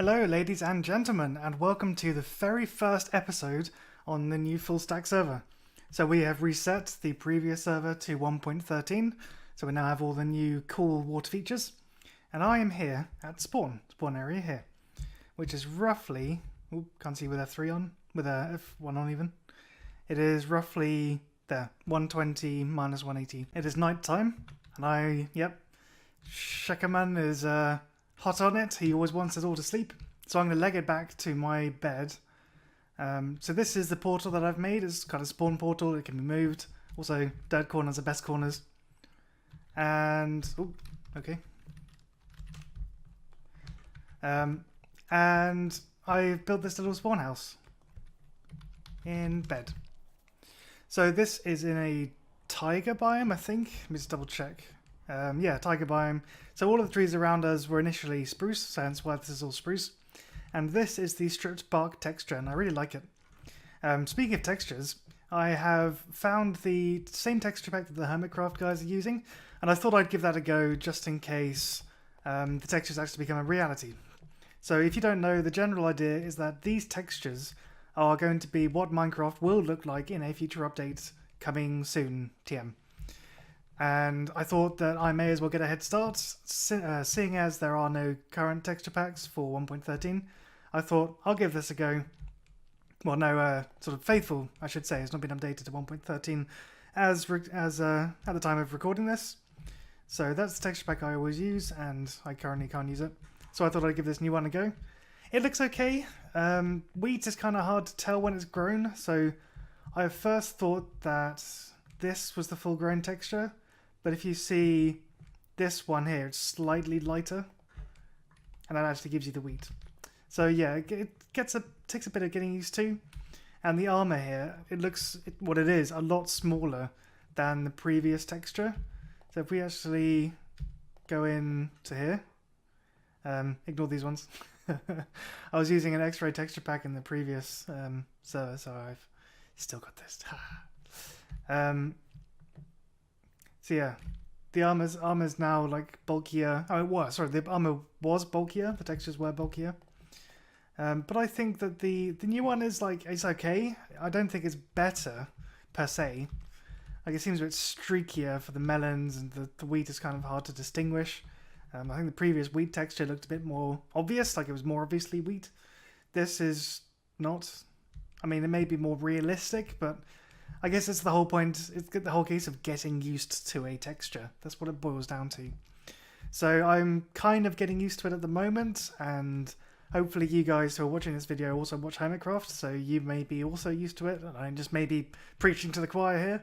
Hello ladies and gentlemen, and welcome to the very first episode on the new FullStack server. So we have reset the previous server to 1.13, so we now have all the new cool water features. And I am here at spawn area here, which is roughly, can't see with F3 on, with a F1 on even. It is roughly there, 120 minus 180. It is night time, and Shekaman is hot on it. He always wants us all to sleep. So I'm going to leg it back to my bed. So this is the portal that I've made. It's kind of spawn portal. It can be moved. Also, dirt corners are best corners. And, okay. And I've built this little spawn house in bed. So this is in a tiger biome, I think. Let me just double check. Yeah, tiger biome. So all of the trees around us were initially spruce, so hence why this is all spruce. And this is the stripped bark texture, and I really like it. Speaking of textures, I have found the same texture pack that the Hermitcraft guys are using, and I thought I'd give that a go just in case the textures actually become a reality. So if you don't know, the general idea is that these textures are going to be what Minecraft will look like in a future update coming soon, TM. And I thought that I may as well get a head start, seeing as there are no current texture packs for 1.13. I thought I'll give this a go. Well, no, sort of faithful, I should say. It's not been updated to 1.13 as at the time of recording this. So that's the texture pack I always use, and I currently can't use it. So I thought I'd give this new one a go. It looks okay. Wheat is kind of hard to tell when it's grown, so I first thought that this was the full grown texture. But if you see this one here, it's slightly lighter, and that actually gives you the wheat. So yeah, it takes a bit of getting used to. And the armor here, it looks what it is, a lot smaller than the previous texture. So if we actually go in to here, ignore these ones. I was using an X-ray texture pack in the previous server, so I've still got this. So yeah, the armor's now like bulkier. Oh, it was. Sorry, the armor was bulkier. The textures were bulkier. But I think that the new one is like, it's okay. I don't think it's better per se. Like, it seems a bit streakier for the melons, and the wheat is kind of hard to distinguish. I think the previous wheat texture looked a bit more obvious, like it was more obviously wheat. This is not. I mean, it may be more realistic, but I guess it's the whole point. It's the whole case of getting used to a texture. That's what it boils down to. So I'm kind of getting used to it at the moment, and hopefully you guys who are watching this video also watch Hermitcraft, so you may be also used to it, and I'm just maybe preaching to the choir here.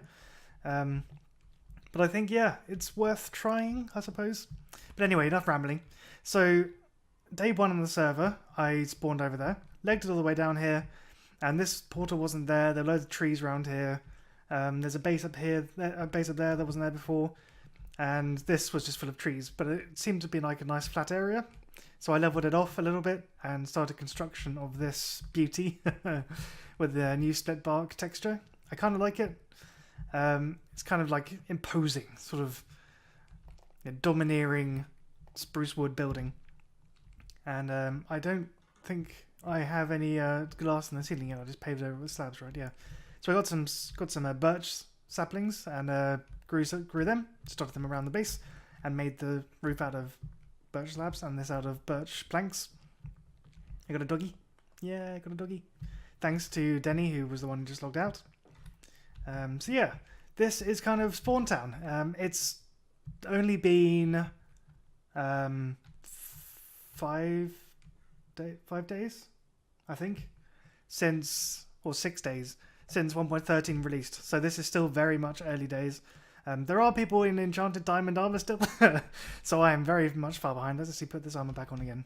But I think, yeah, it's worth trying, I suppose. But anyway, enough rambling. So, day one on the server, I spawned over there, legged it all the way down here, and this portal wasn't there. There are loads of trees around here. There's a base up here, a base up there that wasn't there before, and this was just full of trees. But it seemed to be like a nice flat area, so I leveled it off a little bit and started construction of this beauty with the new split bark texture. I kind of like it. It's kind of like imposing, sort of domineering spruce wood building, and I don't think I have any glass in the ceiling yet. I just paved over with slabs, right? Yeah. So I got some birch saplings and grew them, stuck them around the base, and made the roof out of birch slabs and this out of birch planks. I got a doggy. Yeah, I got a doggy. Thanks to Denny, who was the one who just logged out. So yeah, this is kind of Spawn Town. It's only been 5 days, I think, or 6 days since 1.13 released. So this is still very much early days. There are people in enchanted diamond armor still, so I am very much far behind. Let's actually put this armor back on again.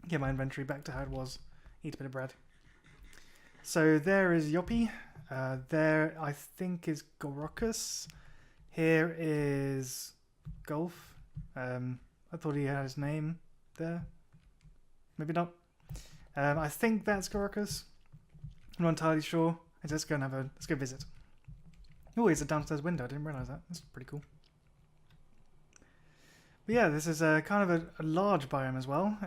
Get my inventory back to how it was. Eat a bit of bread. So there is Yoppie. There, I think, is Gorocus. Here is Golf. I thought he had his name there. Maybe not. I think that's Gorocus. I'm not entirely sure. Let's go visit. Oh, it's a downstairs window. I didn't realise that. That's pretty cool. But yeah, this is a kind of a large biome as well,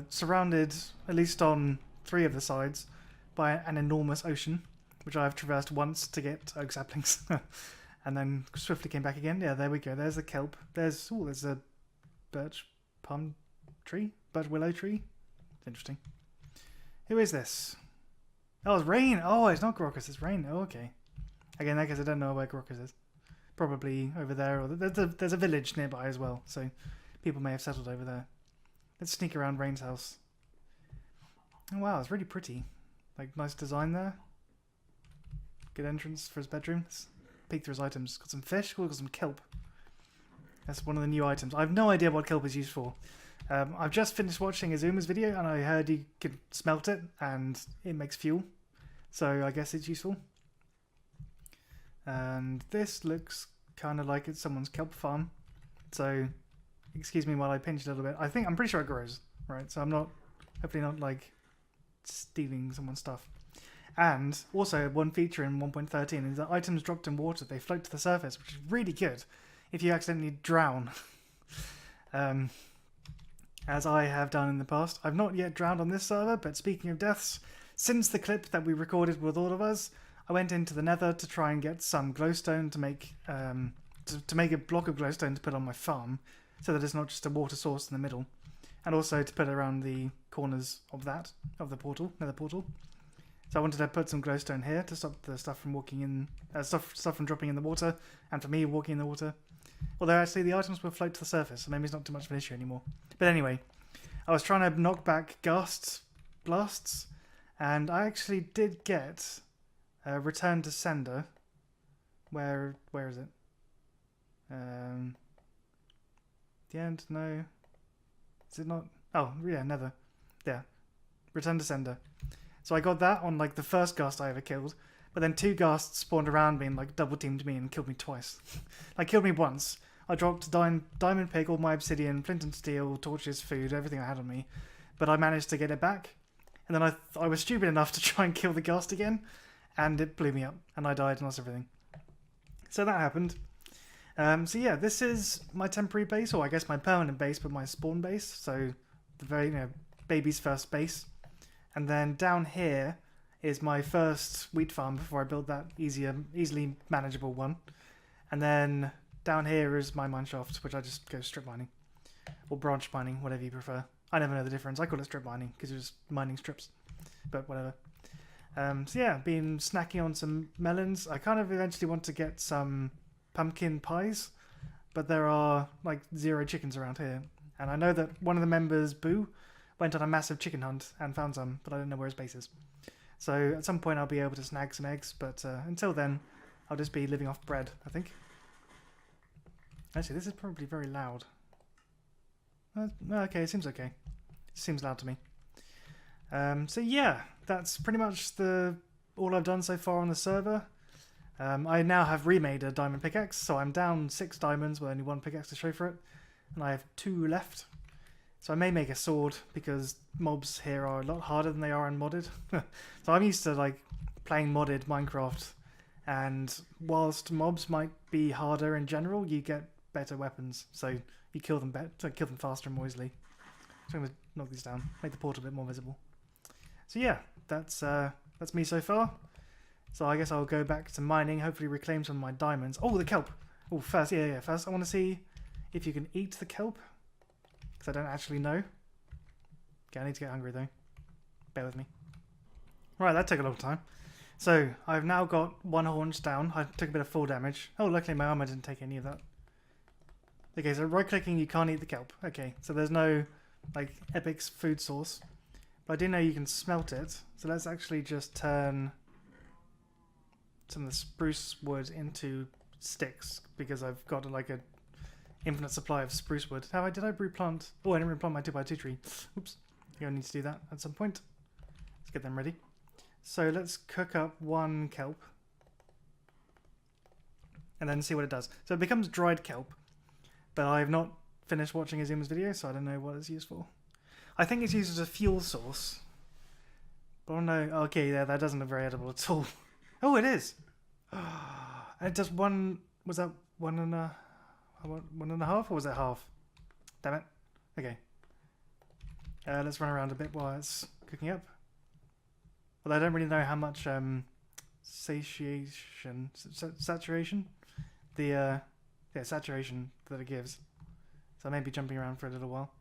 surrounded, at least on 3 of the sides, by an enormous ocean, which I've traversed once to get oak saplings, and then swiftly came back again. Yeah, there we go. There's the kelp. There's a birch palm tree, birch willow tree. Interesting. Who is this? Oh, it's Rain. Oh, it's not Grocus. It's Rain. Oh, okay. Again, I guess I don't know where Grocus is. Probably over there, or there's a village nearby as well, so people may have settled over there. Let's sneak around Rain's house. Oh wow, it's really pretty. Like, nice design there. Good entrance for his bedroom. Let's peek through his items. Got some fish, got some kelp. That's one of the new items. I have no idea what kelp is used for. I've just finished watching Azuma's video, and I heard you could smelt it, and it makes fuel. So I guess it's useful. And this looks kind of like it's someone's kelp farm. So, excuse me while I pinch a little bit. I'm pretty sure it grows, right? So I'm hopefully not like stealing someone's stuff. And also one feature in 1.13 is that items dropped in water, they float to the surface, which is really good if you accidentally drown. As I have done in the past. I've not yet drowned on this server, but speaking of deaths, since the clip that we recorded with all of us, I went into the nether to try and get some glowstone to make to make a block of glowstone to put on my farm, so that it's not just a water source in the middle, and also to put around the corners of the portal, nether portal. So I wanted to put some glowstone here to stop the stuff from walking in, stuff from dropping in the water, and for me walking in the water. Although actually the items will float to the surface, so maybe it's not too much of an issue anymore. But anyway, I was trying to knock back ghast blasts, and I actually did get return to sender. Where is it? The end? No. Is it not? Oh, yeah, nether. Yeah. Return to sender. So I got that on like the first ghast I ever killed, but then 2 ghasts spawned around me and like double teamed me and killed me twice. Like killed me once. I dropped diamond pick, all my obsidian, flint and steel, torches, food, everything I had on me, but I managed to get it back. And then I was stupid enough to try and kill the ghast again, and it blew me up, and I died and lost everything. So that happened. So yeah, this is my temporary base, or I guess my permanent base, but my spawn base. So the very, baby's first base. And then down here is my first wheat farm before I built that easily manageable one. And then down here is my mineshaft, which I just go strip mining. Or branch mining, whatever you prefer. I never know the difference. I call it strip mining, because you're just mining strips. But whatever. So yeah, been snacking on some melons. I kind of eventually want to get some pumpkin pies, but there are like 0 chickens around here. And I know that one of the members, Boo, went on a massive chicken hunt and found some, but I don't know where his base is. So at some point I'll be able to snag some eggs, but until then, I'll just be living off bread, I think. Actually, this is probably very loud. Okay, it seems okay. It seems loud to me. So yeah, that's pretty much all I've done so far on the server. I now have remade a diamond pickaxe, so I'm down 6 diamonds with only 1 pickaxe to show for it, and I have 2 left. So I may make a sword, because mobs here are a lot harder than they are in modded. So I'm used to like playing modded Minecraft, and whilst mobs might be harder in general, you get better weapons, so you kill them kill them faster and more easily. So I'm going to knock these down, make the portal a bit more visible. So yeah, that's me so far. So I guess I'll go back to mining, hopefully reclaim some of my diamonds. Oh, the kelp! Oh, first I want to see if you can eat the kelp, because I don't actually know. Okay, I need to get hungry though. Bear with me. Right, that took a long time. So, I've now got 1 haunch down. I took a bit of fall damage. Oh, luckily my armor didn't take any of that. Okay, so right-clicking, you can't eat the kelp. Okay, so there's no, like, epic food source. But I do know you can smelt it. So let's actually just turn some of the spruce wood into sticks, because I've got, like, an infinite supply of spruce wood. Did I replant? Oh, I didn't replant my 2x2 tree. Oops. I think I need to do that at some point. Let's get them ready. So let's cook up 1 kelp. And then see what it does. So it becomes dried kelp. But I have not finished watching Azuma's video, so I don't know what it's used for. I think it's used as a fuel source. But oh no. Okay, yeah, that doesn't look very edible at all. Oh, it is! And it does 1... Was that 1.5? Or was that half? Damn it. Okay. Let's run around a bit while it's cooking up. Although I don't really know how much saturation, saturation that it gives. So I may be jumping around for a little while.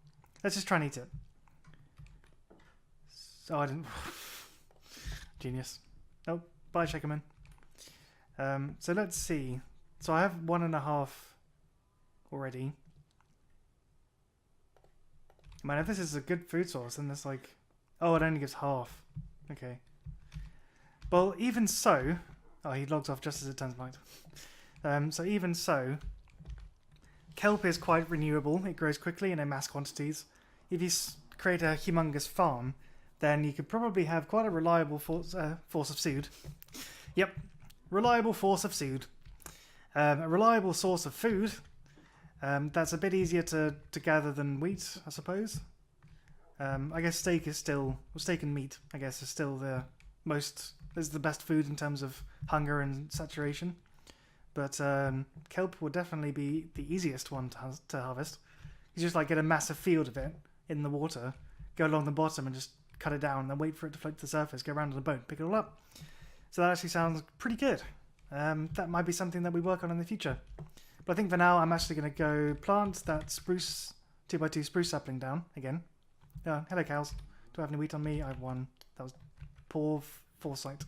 Let's just try and eat it. So I didn't. Genius. Oh, bye, Shakerman. So let's see. So I have 1.5 already. Man, if this is a good food source, then there's like... Oh, it only gives half. Okay. Well, even so... Oh, he logs off just as it turns light. So even so... Kelp is quite renewable. It grows quickly and in mass quantities. If you create a humongous farm, then you could probably have quite a reliable force of food. Yep. Reliable force of food. A reliable source of food... that's a bit easier to gather than wheat, I suppose. I guess steak and meat, I guess, is still is the best food in terms of hunger and saturation. But kelp would definitely be the easiest one to harvest. You just like get a massive field of it in the water, go along the bottom and just cut it down, and then wait for it to float to the surface, go around on a boat, pick it all up. So that actually sounds pretty good. That might be something that we work on in the future. But I think for now, I'm actually going to go plant that spruce 2x2 spruce sapling down again. Hello, cows. Do I have any wheat on me? I have one. That was poor foresight.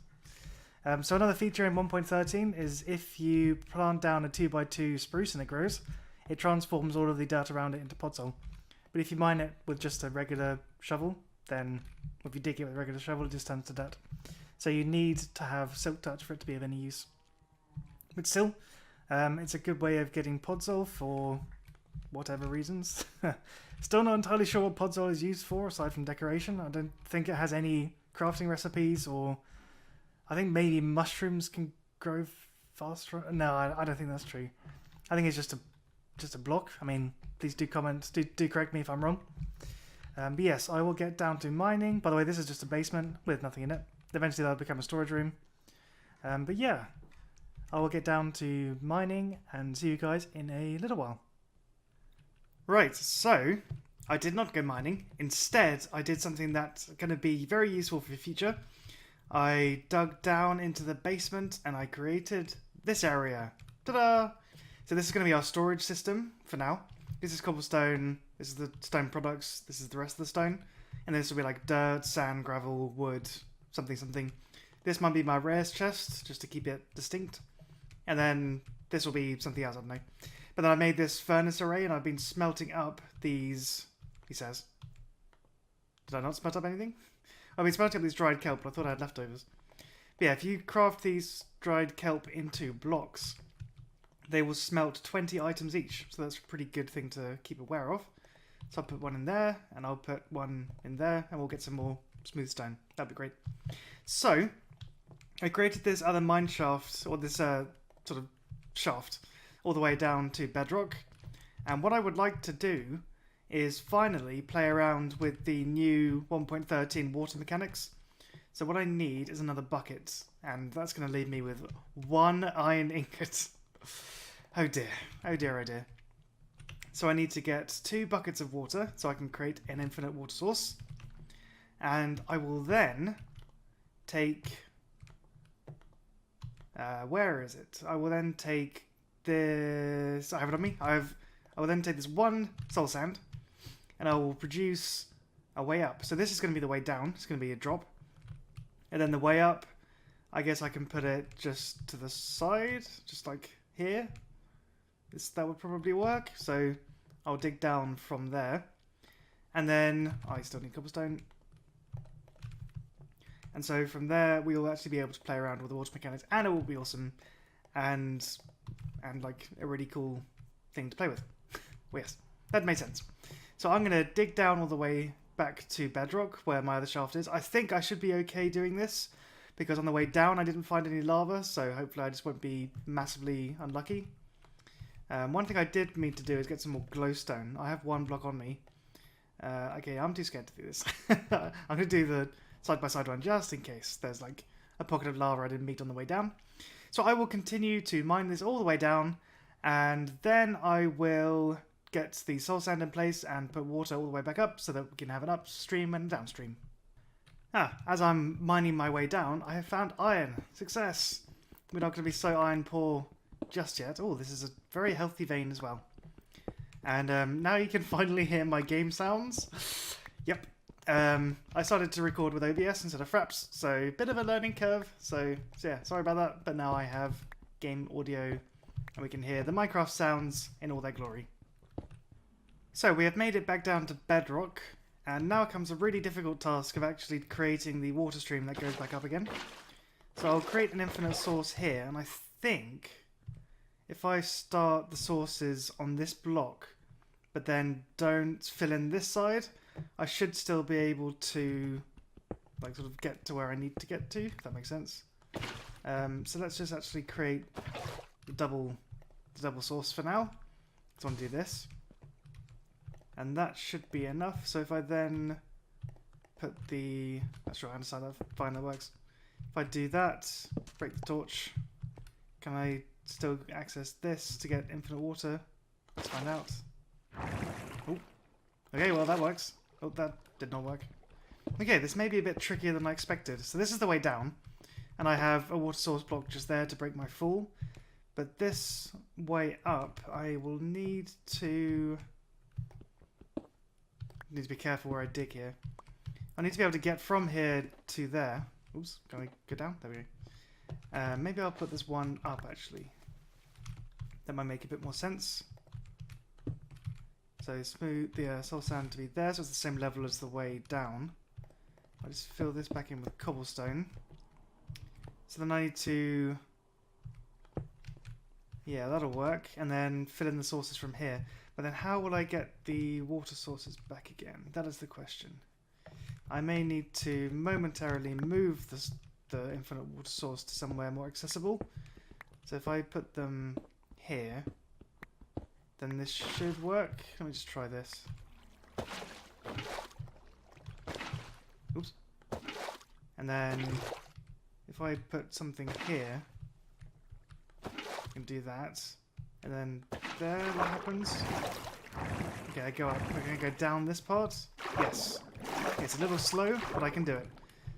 So another feature in 1.13 is if you plant down a 2x2 spruce and it grows, it transforms all of the dirt around it into podzol. But if you mine it with just a regular shovel, then if you dig it with a regular shovel, it just turns to dirt. So you need to have silk touch for it to be of any use. But still... it's a good way of getting podzol for whatever reasons. Still not entirely sure what podzol is used for aside from decoration. I don't think it has any crafting recipes, or I think maybe mushrooms can grow faster. No, I don't think that's true. I think it's just a block. I mean, please do comment, do correct me if I'm wrong. But yes, I will get down to mining. By the way, this is just a basement with nothing in it. Eventually that'll become a storage room. But yeah. I will get down to mining and see you guys in a little while. Right, so I did not go mining. Instead, I did something that's going to be very useful for the future. I dug down into the basement and I created this area. Ta-da! So this is going to be our storage system for now. This is cobblestone, this is the stone products, this is the rest of the stone. And this will be like dirt, sand, gravel, wood, something. This might be my rares chest, just to keep it distinct. And then this will be something else, I don't know. But then I made this furnace array and I've been smelting up these, he says. Did I not smelt up anything? I've been smelting up these dried kelp, but I thought I had leftovers. But yeah, if you craft these dried kelp into blocks, they will smelt 20 items each. So that's a pretty good thing to keep aware of. So I'll put one in there, and I'll put one in there, and we'll get some more smooth stone. That'd be great. So, I created this other mine shaft, or this sort of shaft all the way down to bedrock, and what I would like to do is finally play around with the new 1.13 water mechanics. So what I need is another bucket, and that's going to leave me with 1 iron ingot. Oh dear, oh dear, oh dear. So I need to get 2 buckets of water so I can create an infinite water source, and I will then take where is it? I will then take this. I have it on me. I will then take this 1 soul sand, and I will produce a way up. So this is going to be the way down. It's going to be a drop, and then the way up. I guess I can put it just to the side, just like here. That would probably work. So I'll dig down from there, and then I still need cobblestone. And so from there, we will actually be able to play around with the water mechanics, and it will be awesome, and like a really cool thing to play with. Well, yes, that made sense. So I'm going to dig down all the way back to bedrock, where my other shaft is. I think I should be okay doing this, because on the way down I didn't find any lava, so hopefully I just won't be massively unlucky. One thing I did mean to do is get some more glowstone. I have 1 block on me. Okay, I'm too scared to do this. I'm going to do the side-by-side one just in case there's like a pocket of lava I didn't meet on the way down. So I will continue to mine this all the way down, and then I will get the soul sand in place and put water all the way back up so that we can have an upstream and downstream. As I'm mining my way down, I have found iron. Success! We're not going to be so iron poor just yet. Oh, this is a very healthy vein as well. And now you can finally hear my game sounds. Yep. I started to record with OBS instead of Fraps, so bit of a learning curve. So yeah, sorry about that. But now I have game audio and we can hear the Minecraft sounds in all their glory. So we have made it back down to bedrock. And now comes a really difficult task of actually creating the water stream that goes back up again. So I'll create an infinite source here, and I think if I start the sources on this block, but then don't fill in this side, I should still be able to like sort of get to where I need to get to, if that makes sense. So let's just actually create the double source for now. So I want to do this. And that should be enough. So if I then put the... That's right, I understand that. Fine, that works. If I do that, break the torch, can I still access this to get infinite water? Let's find out. Oh. Okay, well that works. Oh, that did not work. Okay, this may be a bit trickier than I expected. So this is the way down. And I have a water source block just there to break my fall. But this way up, I will need to... Need to be careful where I dig here. I need to be able to get from here to there. Oops, can we go down? There we go. Maybe I'll put this one up actually. That might make a bit more sense. So smooth the soul sand to be there, so it's the same level as the way down. I'll just fill this back in with cobblestone. So then I need to... Yeah, that'll work. And then fill in the sources from here. But then how will I get the water sources back again? That is the question. I may need to momentarily move the infinite water source to somewhere more accessible. So if I put them here, then this should work. Let me just try this. Oops. And then if I put something here, I can do that. And then there, what happens? Okay, I go up. We're going to go down this part. Yes. Okay, it's a little slow, but I can do it.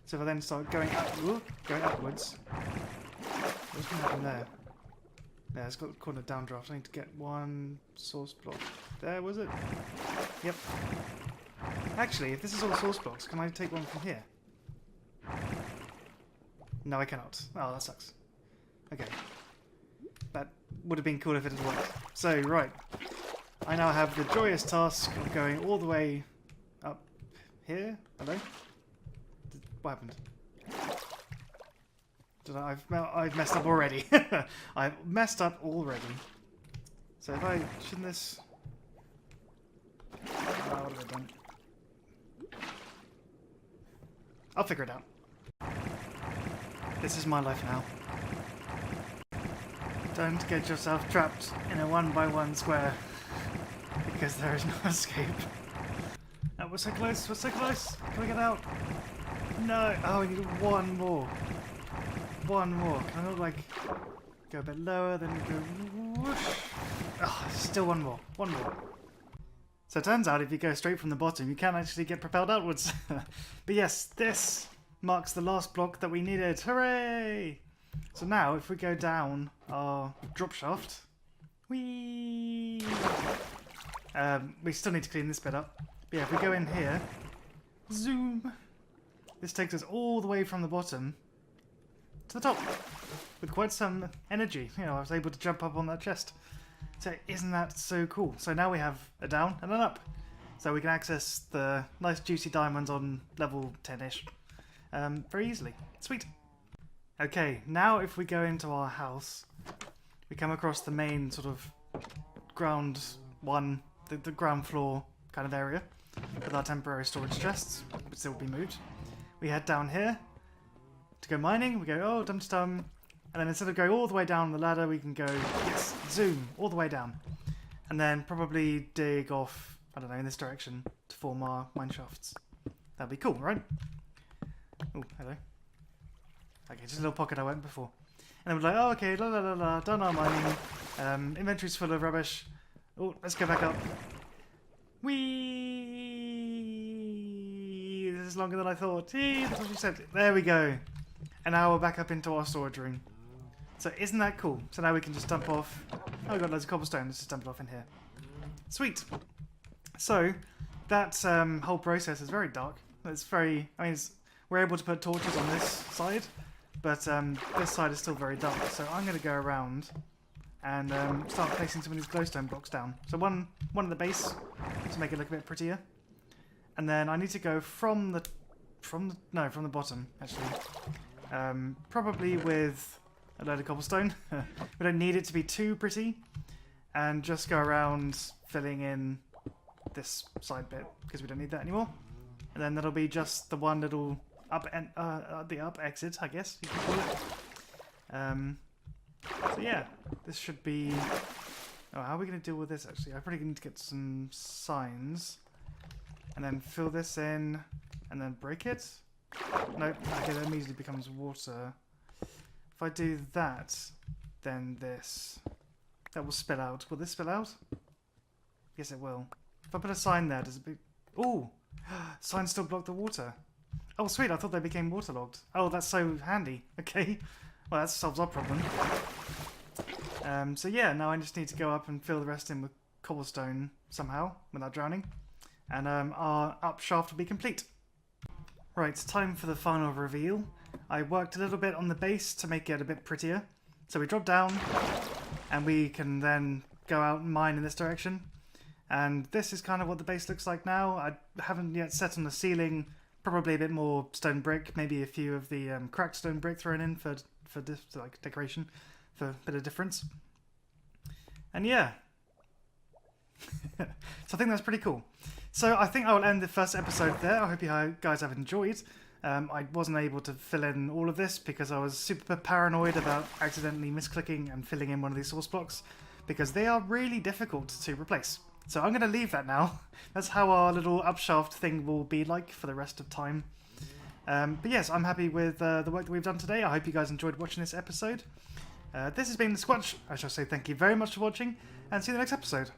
So if I then start going upwards, what's going to happen there? Yeah, it's got the corner downdraft. I need to get one source block. There, was it? Yep. Actually, if this is all source blocks, can I take one from here? No, I cannot. Oh, that sucks. Okay. That would have been cool if it had worked. So, right. I now have the joyous task of going all the way up here. Hello? What happened? I've messed up already. I've messed up already. So if I... Shouldn't this... what have I done? I'll figure it out. This is my life now. Don't get yourself trapped in a 1x1 square, because there is no escape. Oh, we're so close, we're so close! Can we get out? No! Oh, we need one more. One more. Can I not, like, go a bit lower, then go whoosh? Oh, still one more. One more. So it turns out if you go straight from the bottom, you can actually get propelled outwards. But yes, this marks the last block that we needed. Hooray! So now, if we go down our drop shaft, we still need to clean this bit up. But yeah, if we go in here, zoom, this takes us all the way from the bottom to the top with quite some energy. You know, I was able to jump up on that chest. So isn't that so cool? So now we have a down and an up. So we can access the nice juicy diamonds on level 10-ish very easily. Sweet. Okay, now if we go into our house, we come across the main sort of ground one, the ground floor kind of area with our temporary storage chests, which still will be moved. We head down here to go mining. We go, oh, dum-dum, and then instead of going all the way down the ladder, we can go, yes, zoom, all the way down. And then probably dig off, I don't know, in this direction to form our mine shafts. That'd be cool, right? Oh, hello. Okay, just a little pocket I went before. And then we're like, oh, okay, la la la la, done our mining. Inventory's full of rubbish. Oh, let's go back up. Whee! This is longer than I thought. That's what you said. There we go. And now we're back up into our storage room. So isn't that cool? So now we can just dump off... Oh, we've got loads of cobblestone. Let's just dump it off in here. Sweet. So that whole process is very dark. It's very... I mean, we're able to put torches on this side, but this side is still very dark. So I'm going to go around and start placing some of these glowstone blocks down. So one at the base to make it look a bit prettier, and then I need to go from the bottom actually. Probably with a load of cobblestone. We don't need it to be too pretty, and just go around filling in this side bit because we don't need that anymore. And then that'll be just the one little the up exit, I guess you can call it. So yeah, this should be... Oh, how are we going to deal with this actually? I probably need to get some signs and then fill this in and then break it. Nope, okay, that immediately becomes water. If I do that, then that will spill out. Will this spill out? Yes, it will. If I put a sign there, does it be... Ooh! Signs still block the water. Oh, sweet, I thought they became waterlogged. Oh, that's so handy. Okay. Well, that solves our problem. So yeah, now I just need to go up and fill the rest in with cobblestone somehow, without drowning. And our up shaft will be complete. Right, it's time for the final reveal. I worked a little bit on the base to make it a bit prettier. So we drop down, and we can then go out and mine in this direction. And this is kind of what the base looks like now. I haven't yet set on the ceiling, probably a bit more stone brick, maybe a few of the cracked stone brick thrown in for like decoration, for a bit of difference. And yeah. So I think that's pretty cool. So I think I will end the first episode there. I hope you guys have enjoyed. I wasn't able to fill in all of this because I was super paranoid about accidentally misclicking and filling in one of these source blocks, because they are really difficult to replace. So I'm going to leave that now. That's how our little upshaft thing will be like for the rest of time. But yes, I'm happy with the work that we've done today. I hope you guys enjoyed watching this episode. This has been The Squatch. I shall say thank you very much for watching, and see you in the next episode.